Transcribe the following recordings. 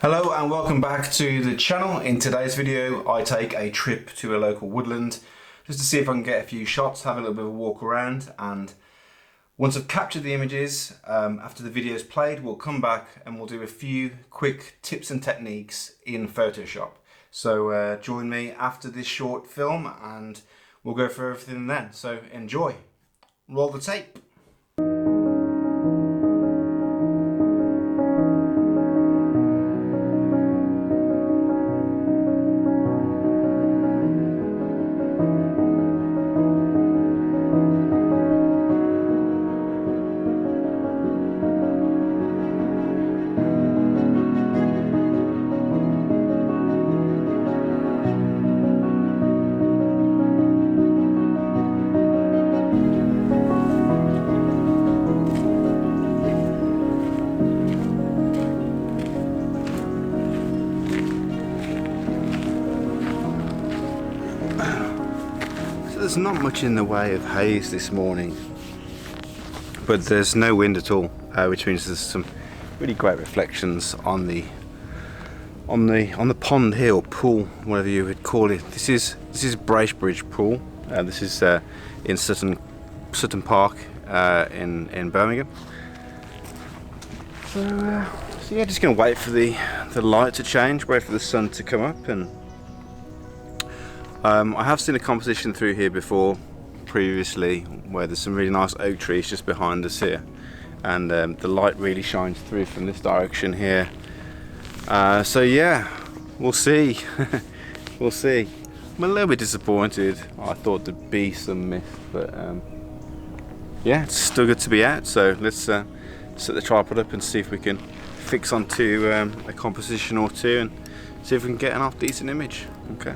Hello and welcome back to the channel. In today's video I take a trip to a local woodland just to see if I can get a few shots, have a little bit of a walk around, and once I've captured the images, after the video is played, we'll come back and we'll do a few quick tips and techniques in Photoshop. So join me after this short film and we'll go for everything then. So enjoy. Roll the tape. There's not much in the way of haze this morning, but there's no wind at all, which means there's some really great reflections on the pond here, or pool, whatever you would call it. This is Bracebridge Pool. This is in Sutton Park in Birmingham. So yeah, just gonna wait for the light to change, wait for the sun to come up, and I have seen a composition through here before, previously, where there's some really nice oak trees just behind us here, and the light really shines through from this direction here. So yeah, we'll see. We'll see. I'm a little bit disappointed. I thought there'd be some mist, but yeah, it's still good to be out. So let's set the tripod up and see if we can fix onto a composition or two and see if we can get an half decent image. Okay.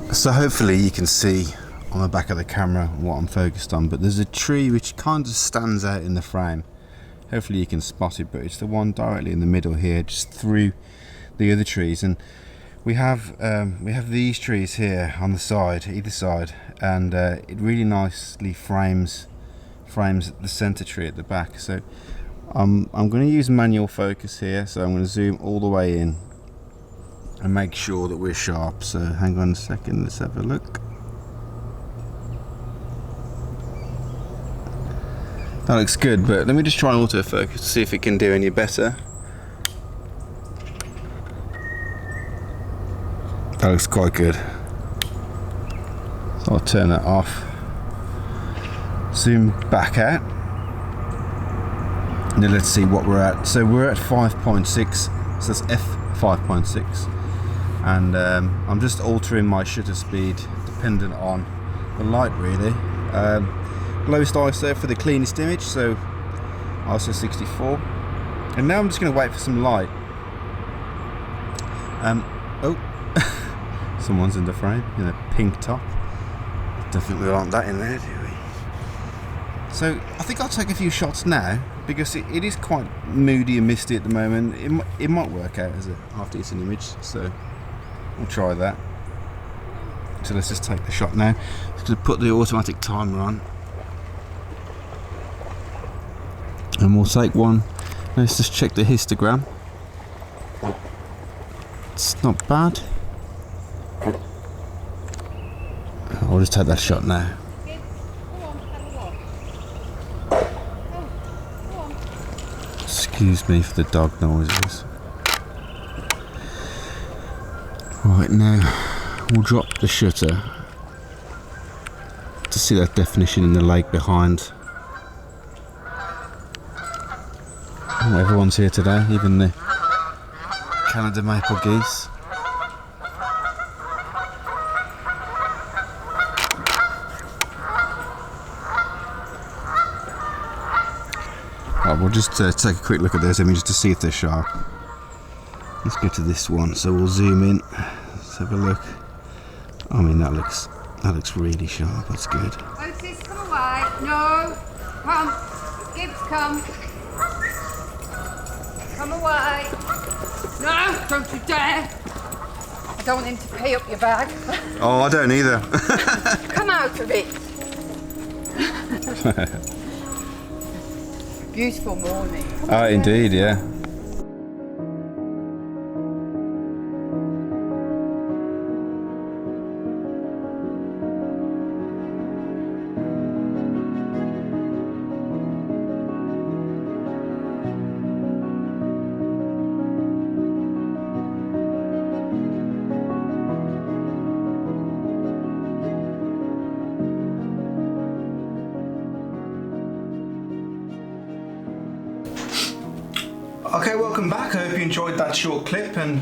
So hopefully you can see on the back of the camera what I'm focused on, but there's a tree which kind of stands out in the frame. Hopefully you can spot it, but it's the one directly in the middle here, just through the other trees. And we have these trees here on the side, either side, and it really nicely frames the center tree at the back. So I'm going to use manual focus here, so I'm going to zoom all the way in and make sure that we're sharp. So hang on a second, let's have a look. That looks good, but let me just try autofocus to see if it can do any better. That looks quite good. So I'll turn that off. Zoom back out. Now let's see what we're at. So we're at 5.6, so that's f5.6. And I'm just altering my shutter speed dependent on the light, really. Lowest ISO for the cleanest image, so ISO 64. And now I'm just going to wait for some light. Oh, someone's in the frame in a pink top. Don't think we want that in there, do we? So I think I'll take a few shots now, because it is quite moody and misty at the moment. It might work out as a half decent image, so we'll try that. So let's just take the shot now. Just going to put the automatic timer on, and we'll take one. Let's just check the histogram. It's not bad. I'll just take that shot now. Excuse me for the dog noises. Right, now we'll drop the shutter see that definition in the lake behind. Oh, everyone's here today, even the Canada maple geese. Right, we'll just take a quick look at those images to see if they're sharp. Let's go to this one, so we'll zoom in. Let's have a look. I mean, that looks really sharp. That's good. Otis, come away. No, come. Gibbs, come. Come away. No, don't you dare. I don't want him to pee up your bag. Oh, I don't either. Come out of it. Beautiful morning. Indeed, yeah. Okay, welcome back. I hope you enjoyed that short clip and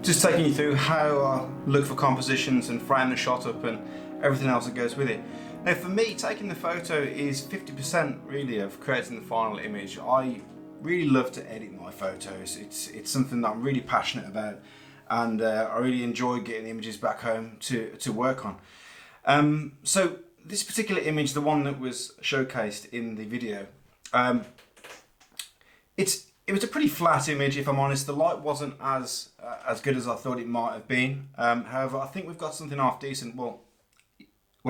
just taking you through how I look for compositions and frame the shot up and everything else that goes with it. Now for me, taking the photo is 50% really of creating the final image. I really love to edit my photos. It's something that I'm really passionate about, and I really enjoy getting images back home to work on. So this particular image, the one that was showcased in the video, it was a pretty flat image, if I'm honest. The light wasn't as good as I thought it might have been. However, I think we've got something half decent. Well,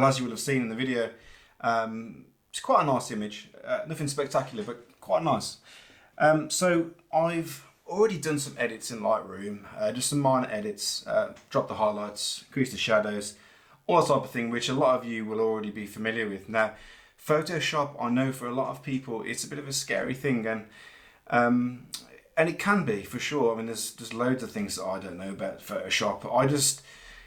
as you would have seen in the video, it's quite a nice image. Nothing spectacular, but quite nice. So I've already done some edits in Lightroom, just some minor edits, drop the highlights, increase the shadows, all that type of thing, which a lot of you will already be familiar with. Now, Photoshop, I know for a lot of people, it's a bit of a scary thing, and it can be, for sure. I mean, there's loads of things that I don't know about Photoshop. I just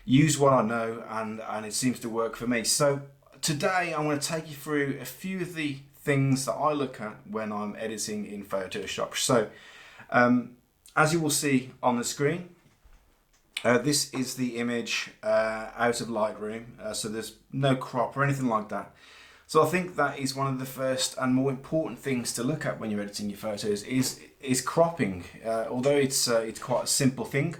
use what I know, and it seems to work for me. So today I'm going to take you through a few of the things that I look at when I'm editing in Photoshop. So as you will see on the screen, this is the image out of Lightroom, so there's no crop or anything like that. So I think that is one of the first and more important things to look at when you're editing your photos is cropping. Although it's quite a simple thing,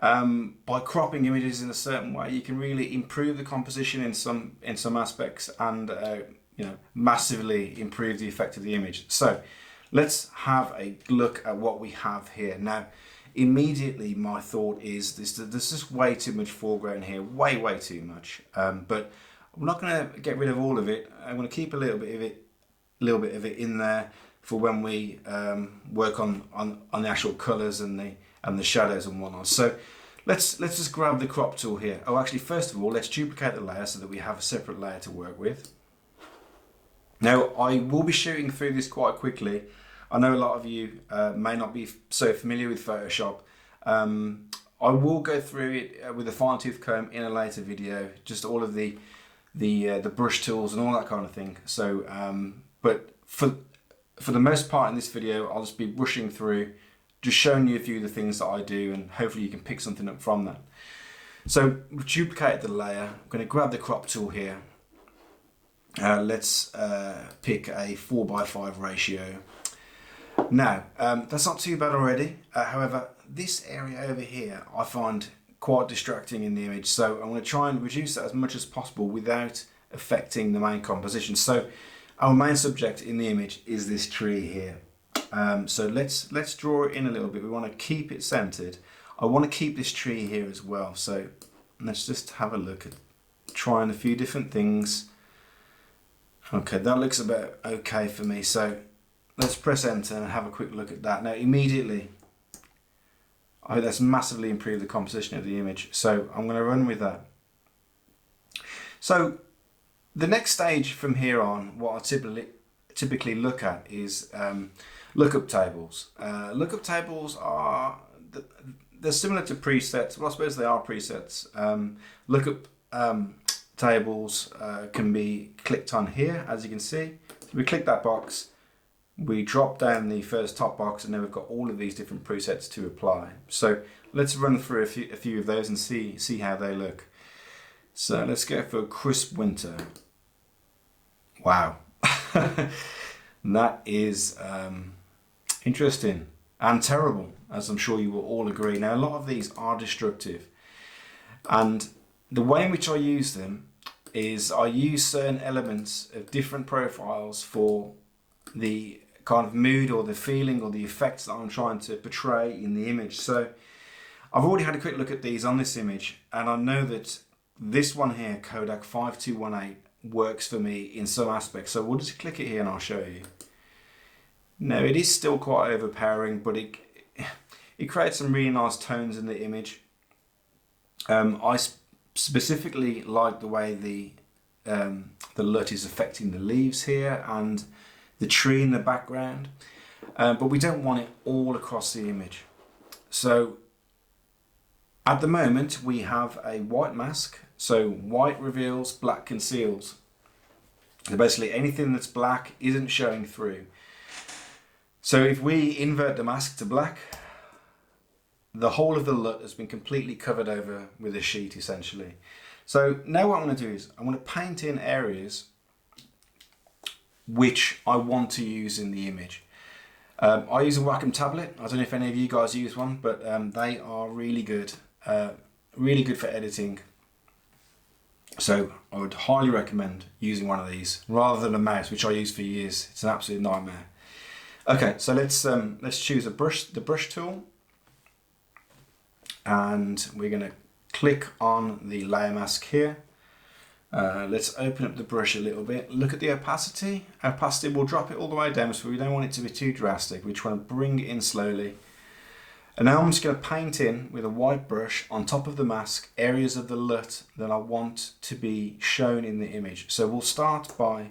by cropping images in a certain way, you can really improve the composition in some aspects, and massively improve the effect of the image. So let's have a look at what we have here. Now, immediately my thought is there's just way too much foreground here, way too much. But I'm not going to get rid of all of it. I'm going to keep a little bit of it in there for when we work on the actual colours and the shadows and whatnot. So let's just grab the crop tool here. Oh, actually, first of all, let's duplicate the layer so that we have a separate layer to work with. Now, I will be shooting through this quite quickly. I know a lot of you may not be so familiar with Photoshop. I will go through it with a fine tooth comb in a later video, just all of the brush tools and all that kind of thing. So but for the most part in this video, I'll just be rushing through, just showing you a few of the things that I do, and hopefully you can pick something up from that. So we've duplicated the layer. I'm going to grab the crop tool here. Let's pick a 4:5 ratio. Now, that's not too bad already. However, this area over here I find quite distracting in the image, so I'm going to try and reduce that as much as possible without affecting the main composition. So our main subject in the image is this tree here. So let's draw it in a little bit. We want to keep it centered. I want to keep this tree here as well. So let's just have a look at trying a few different things. Okay, that looks about okay for me. So let's press enter and have a quick look at that. Now immediately, that's massively improved the composition of the image. So I'm going to run with that. So the next stage from here on, what I typically look at is lookup tables. Lookup tables they're similar to presets. Well, I suppose they are presets. Lookup tables can be clicked on here, as you can see. So we click that box, we drop down the first top box, and then we've got all of these different presets to apply. So let's run through a few of those and see how they look. So let's go for crisp winter. Wow. That is interesting and terrible, as I'm sure you will all agree. Now, a lot of these are destructive, and the way in which I use them is I use certain elements of different profiles for the kind of mood or the feeling or the effects that I'm trying to portray in the image. So I've already had a quick look at these on this image, and I know that this one here, Kodak 5218, works for me in some aspects. So we'll just click it here and I'll show you. Now, it is still quite overpowering, but it creates some really nice tones in the image. I specifically like the way the LUT is affecting the leaves here and the tree in the background, but we don't want it all across the image. So at the moment we have a white mask, so white reveals, black conceals. So basically anything that's black isn't showing through. So if we invert the mask to black, the whole of the LUT has been completely covered over with a sheet, essentially. So now what I'm going to do is I'm going to paint in areas which I want to use in the image. I use a Wacom tablet. I don't know if any of you guys use one, but they are really good for editing. So I would highly recommend using one of these rather than a mouse, which I used for years. It's an absolute nightmare. Okay, so let's choose the brush tool, and we're going to click on the layer mask here. Let's open up the brush a little bit. Look at the opacity. Opacity will drop it all the way down, so we don't want it to be too drastic. We just want to bring it in slowly. And now I'm just going to paint in with a white brush on top of the mask areas of the LUT that I want to be shown in the image. So we'll start by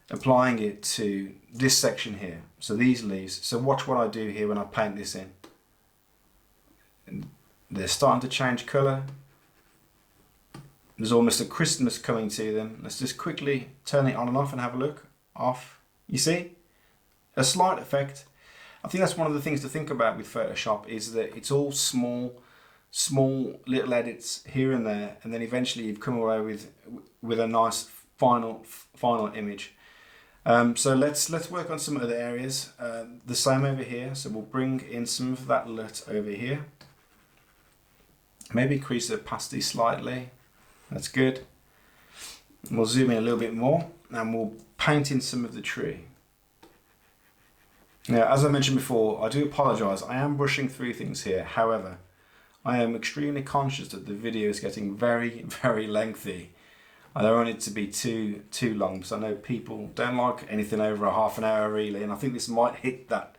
applying it to this section here, so these leaves. So watch what I do here when I paint this in. And they're starting to change colour. There's almost a crispness coming to them. Let's just quickly turn it on and off and have a look. Off. You see? A slight effect. I think that's one of the things to think about with Photoshop, is that it's all small little edits here and there, and then eventually you've come away with a nice final image. So let's work on some other areas. The same over here. So we'll bring in some of that LUT over here. Maybe increase the opacity slightly. That's good. We'll zoom in a little bit more, and we'll paint in some of the tree. Now, as I mentioned before, I do apologise. I am brushing through things here. However, I am extremely conscious that the video is getting very, very lengthy. I don't want it to be too long, because I know people don't like anything over a half an hour really, and I think this might hit that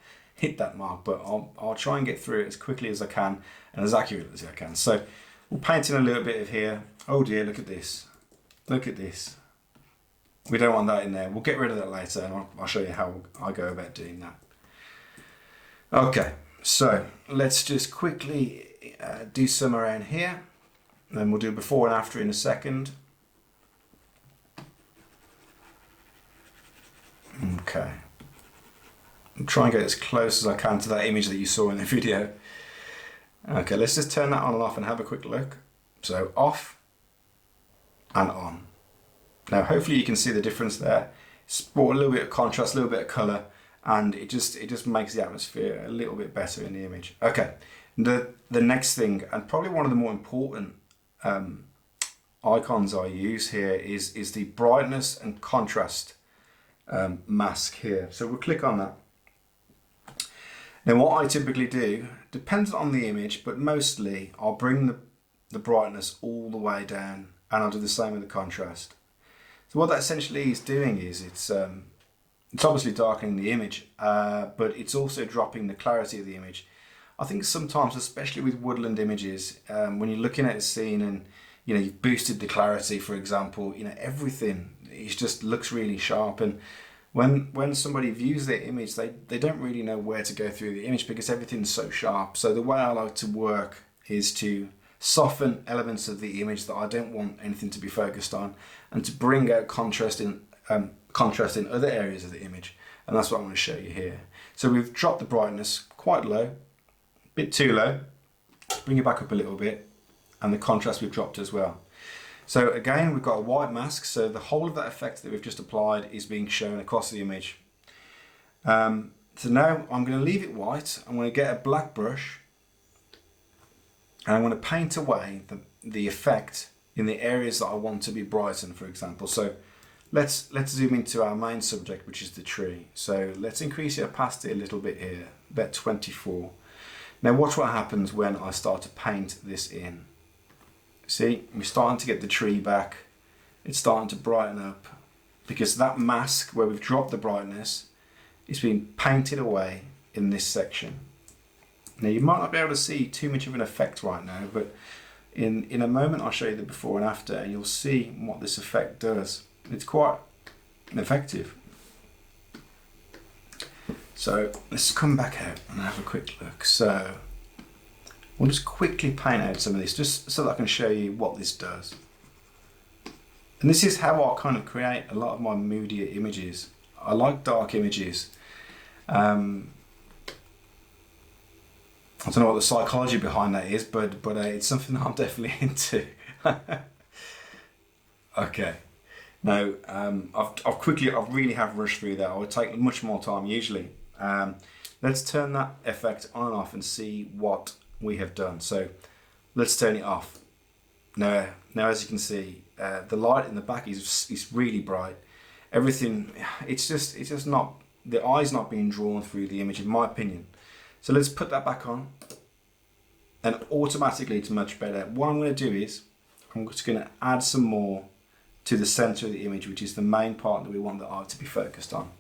mark. But I'll try and get through it as quickly as I can and as accurately as I can. So we'll paint in a little bit of here. Oh dear, look at this. Look at this. We don't want that in there. We'll get rid of that later, and I'll show you how I go about doing that. Okay, so let's just quickly do some around here, and then we'll do before and after in a second. Okay, I'll try and get as close as I can to that image that you saw in the video. Okay, let's just turn that on and off and have a quick look. So off and on. Now hopefully you can see the difference there. It's brought a little bit of contrast, a little bit of colour, and it just makes the atmosphere a little bit better in the image. Okay, the next thing, and probably one of the more important icons I use here, is the brightness and contrast mask here. So we'll click on that. Now what I typically do, depends on the image, but mostly I'll bring the brightness all the way down, and I'll do the same with the contrast. So what that essentially is doing is it's obviously darkening the image, but it's also dropping the clarity of the image. I think sometimes, especially with woodland images, when you're looking at a scene and you've boosted the clarity, for example, everything just looks really sharp, and when somebody views their image, they don't really know where to go through the image because everything's so sharp. So the way I like to work is to soften elements of the image that I don't want anything to be focused on, and to bring out contrast in other areas of the image. And that's what I'm going to show you here. So we've dropped the brightness quite low, a bit too low, bring it back up a little bit, and the contrast we've dropped as well. So again, we've got a white mask, so the whole of that effect that we've just applied is being shown across the image. So now I'm going to leave it white. I'm going to get a black brush, and I'm going to paint away the effect in the areas that I want to be brightened, for example. So let's zoom into our main subject, which is the tree. So let's increase the opacity a little bit here, about 24. Now watch what happens when I start to paint this in. See, we're starting to get the tree back. It's starting to brighten up because that mask where we've dropped the brightness is being painted away in this section. Now you might not be able to see too much of an effect right now, but in a moment I'll show you the before and after, and you'll see what this effect does. It's quite effective. So let's come back out and have a quick look. So we'll just quickly paint out some of this just so that I can show you what this does. And this is how I kind of create a lot of my moodier images. I like dark images. I don't know what the psychology behind that is, but it's something that I'm definitely into. Okay. Now, I really have rushed through that. I would take much more time usually. Let's turn that effect on and off and see what we have done. So let's turn it off. Now as you can see, the light in the back is really bright. Everything, it's just not, the eye's not being drawn through the image in my opinion. So let's put that back on, and automatically it's much better. What I'm going to do is I'm just going to add some more to the center of the image, which is the main part that we want the eye to be focused on.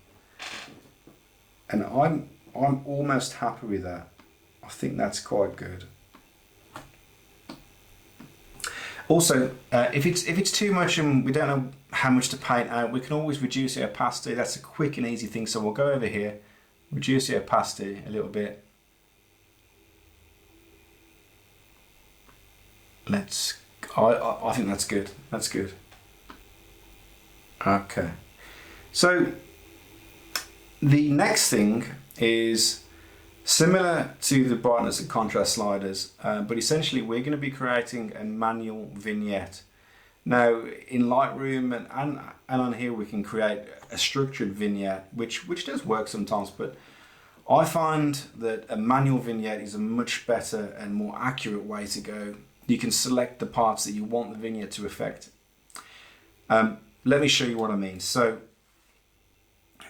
And I'm almost happy with that. I think that's quite good. Also, if it's too much and we don't know how much to paint out, we can always reduce the opacity. That's a quick and easy thing. So we'll go over here, reduce the opacity a little bit. I think that's good. That's good. Okay. So the next thing is similar to the brightness and contrast sliders, but essentially we're going to be creating a manual vignette. Now in Lightroom and on here we can create a structured vignette, which does work sometimes, but I find that a manual vignette is a much better and more accurate way to go. You can select the parts that you want the vignette to affect. Let me show you what I mean. So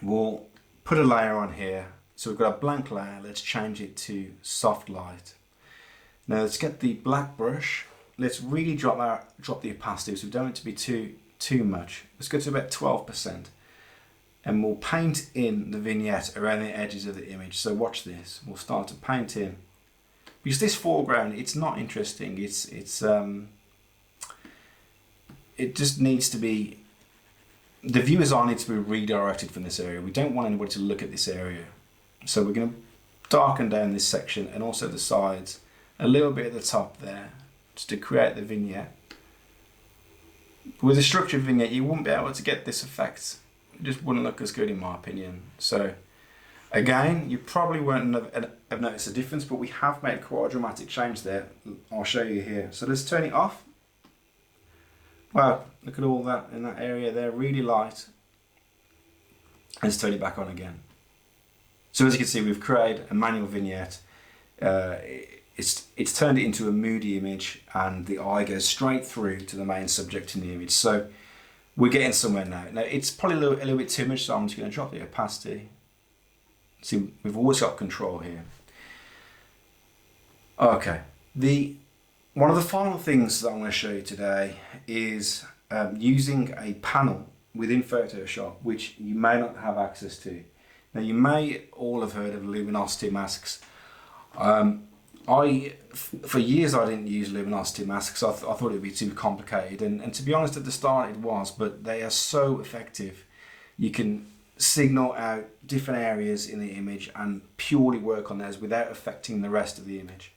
we'll put a layer on here. So we've got a blank layer. Let's change it to soft light. Now let's get the black brush. Let's really drop the opacity, so we don't want it to be too much. Let's go to about 12%, and we'll paint in the vignette around the edges of the image. So watch this. We'll start to paint in, because this foreground, it's not interesting. It just needs to be, the viewer's eye needs to be redirected from this area. We don't want anybody to look at this area. So we're going to darken down this section and also the sides, a little bit at the top there, just to create the vignette. With a structured vignette, you wouldn't be able to get this effect. It just wouldn't look as good in my opinion. So again, you probably won't have noticed a difference, but we have made quite a dramatic change there. I'll show you here. So let's turn it off. Wow, look at all that in that area there, really light. Let's turn it back on again. So as you can see, we've created a manual vignette. It's turned it into a moody image, and the eye goes straight through to the main subject in the image. So we're getting somewhere now. Now it's probably a little bit too much, so I'm just going to drop the opacity. See, we've always got control here. Okay, one of the final things that I'm going to show you today is using a panel within Photoshop, which you may not have access to. Now you may all have heard of luminosity masks. For years I didn't use luminosity masks. I thought it would be too complicated, and to be honest, at the start it was, but they are so effective. You can signal out different areas in the image and purely work on those without affecting the rest of the image.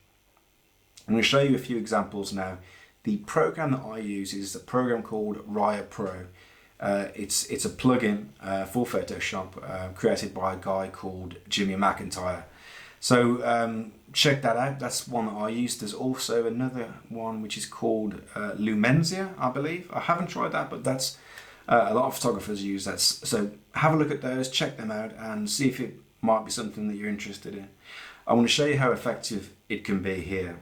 I'm going to show you a few examples now. The program that I use is a program called Raya Pro. It's a plugin for Photoshop created by a guy called Jimmy McIntyre. So check that out. That's one that I use. There's also another one which is called Luminosity, I believe. I haven't tried that, but that's a lot of photographers use that. So have a look at those, check them out, and see if it might be something that you're interested in. I want to show you how effective it can be here.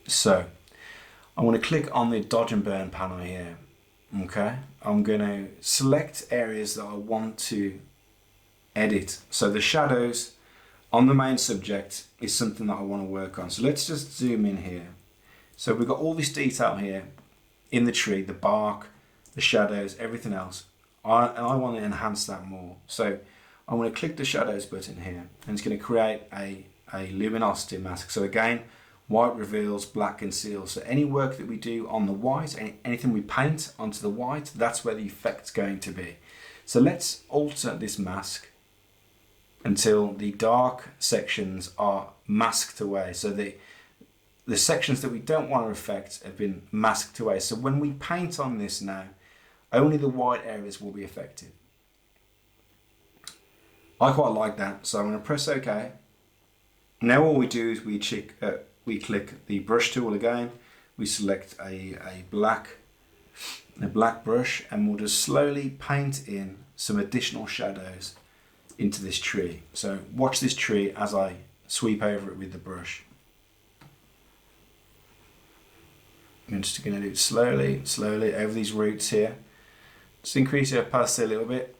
So I want to click on the dodge and burn panel here. Okay, I'm going to select areas that I want to edit. So the shadows on the main subject is something that I want to work on. So let's just zoom in here. So we've got all this detail here in the tree, the bark, the shadows, everything else. And I want to enhance that more. So I'm going to click the shadows button here, and it's going to create a luminosity mask. So again, white reveals, black conceals. So any work that we do on the white, anything we paint onto the white, that's where the effect's going to be. So let's alter this mask until the dark sections are masked away. So the sections that we don't want to affect have been masked away. So when we paint on this now, only the white areas will be affected. I quite like that, so I'm going to press OK. Now all we do is we click the brush tool again. We select a black brush, and we'll just slowly paint in some additional shadows into this tree. So watch this tree as I sweep over it with the brush. I'm just going to do it slowly over these roots here. Just increase the opacity a little bit.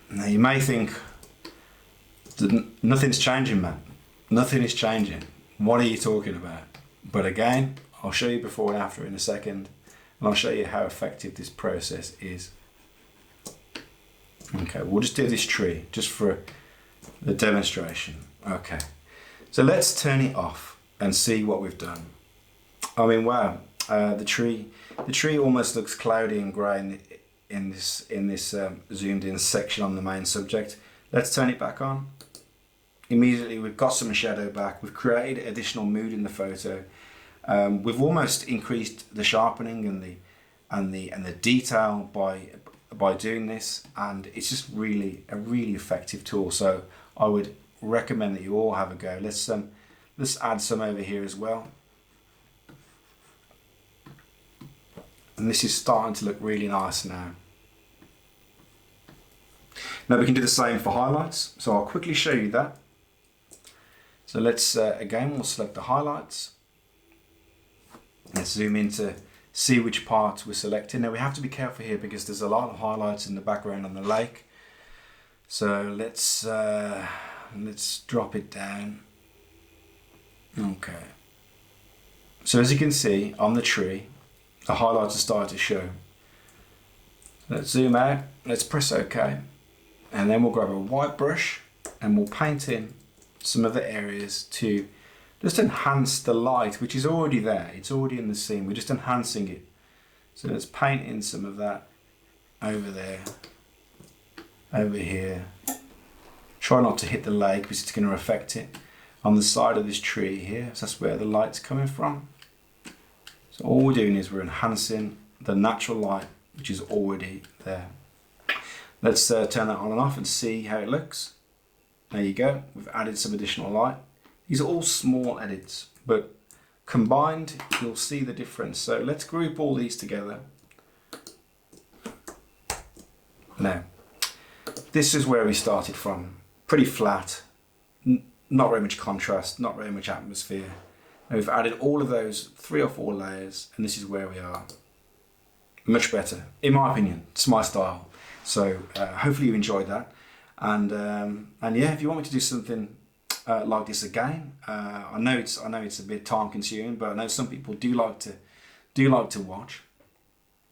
Now you may think that nothing's changing, man. Nothing is changing. What are you talking about? But again, I'll show you before and after in a second, and I'll show you how effective this process is. Okay, we'll just do this tree just for the demonstration. Okay, so let's turn it off and see what we've done. I mean, wow, the tree almost looks cloudy and grey in this zoomed in section on the main subject. Let's turn it back on. Immediately we've got some shadow back. We've created additional mood in the photo. We've almost increased the sharpening and the detail by doing this, and it's just really a really effective tool. So I would recommend that you all have a go. Let's add some over here as well. And this is starting to look really nice now. Now we can do the same for highlights, so I'll quickly show you that. So let's again, we'll select the highlights. Let's zoom in to see which parts we're selecting. Now we have to be careful here because there's a lot of highlights in the background on the lake. So let's drop it down. Okay. So as you can see on the tree, the highlights are starting to show. Let's zoom out. Let's press OK. And then we'll grab a white brush and we'll paint in some of the areas to just enhance the light, which is already there. It's already in the scene. We're just enhancing it. So let's paint in some of that over there, over here. Try not to hit the lake because it's going to affect it. On the side of this tree here, so that's where the light's coming from. So all we're doing is we're enhancing the natural light, which is already there. Let's turn that on and off and see how it looks. There you go, we've added some additional light. These are all small edits, but combined you'll see the difference. So let's group all these together. Now, this is where we started from. Pretty flat, not very much contrast, not very much atmosphere. And we've added all of those 3 or 4 layers, and this is where we are. Much better, in my opinion. It's my style. So hopefully you enjoyed that. And yeah, if you want me to do something like this again, I know it's a bit time consuming, but I know some people do like to watch.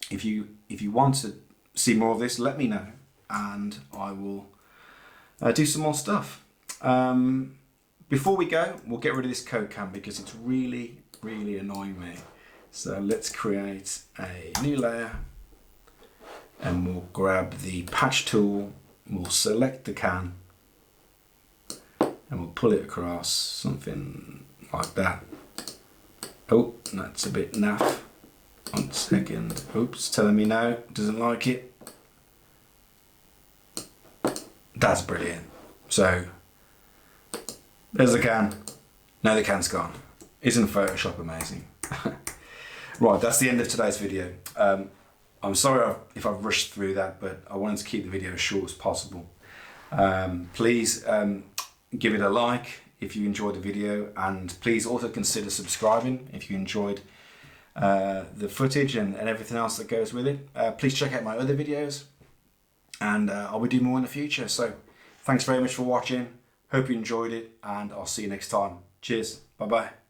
If you want to see more of this, let me know, and I will do some more stuff. Before we go, we'll get rid of this code cam because it's really annoying me. So let's create a new layer, and we'll grab the patch tool, we'll select the can, and we'll pull it across, something like that. Oh, that's a bit naff. 1 second. Oops, telling me no, doesn't like it. That's brilliant. So, there's the can. Now the can's gone. Isn't Photoshop amazing? Right, that's the end of today's video. I'm sorry if I've rushed through that, but I wanted to keep the video as short as possible. Please give it a like if you enjoyed the video, and please also consider subscribing if you enjoyed the footage and everything else that goes with it. Please check out my other videos, and I'll be doing more in the future. So thanks very much for watching. Hope you enjoyed it, and I'll see you next time. Cheers. Bye bye.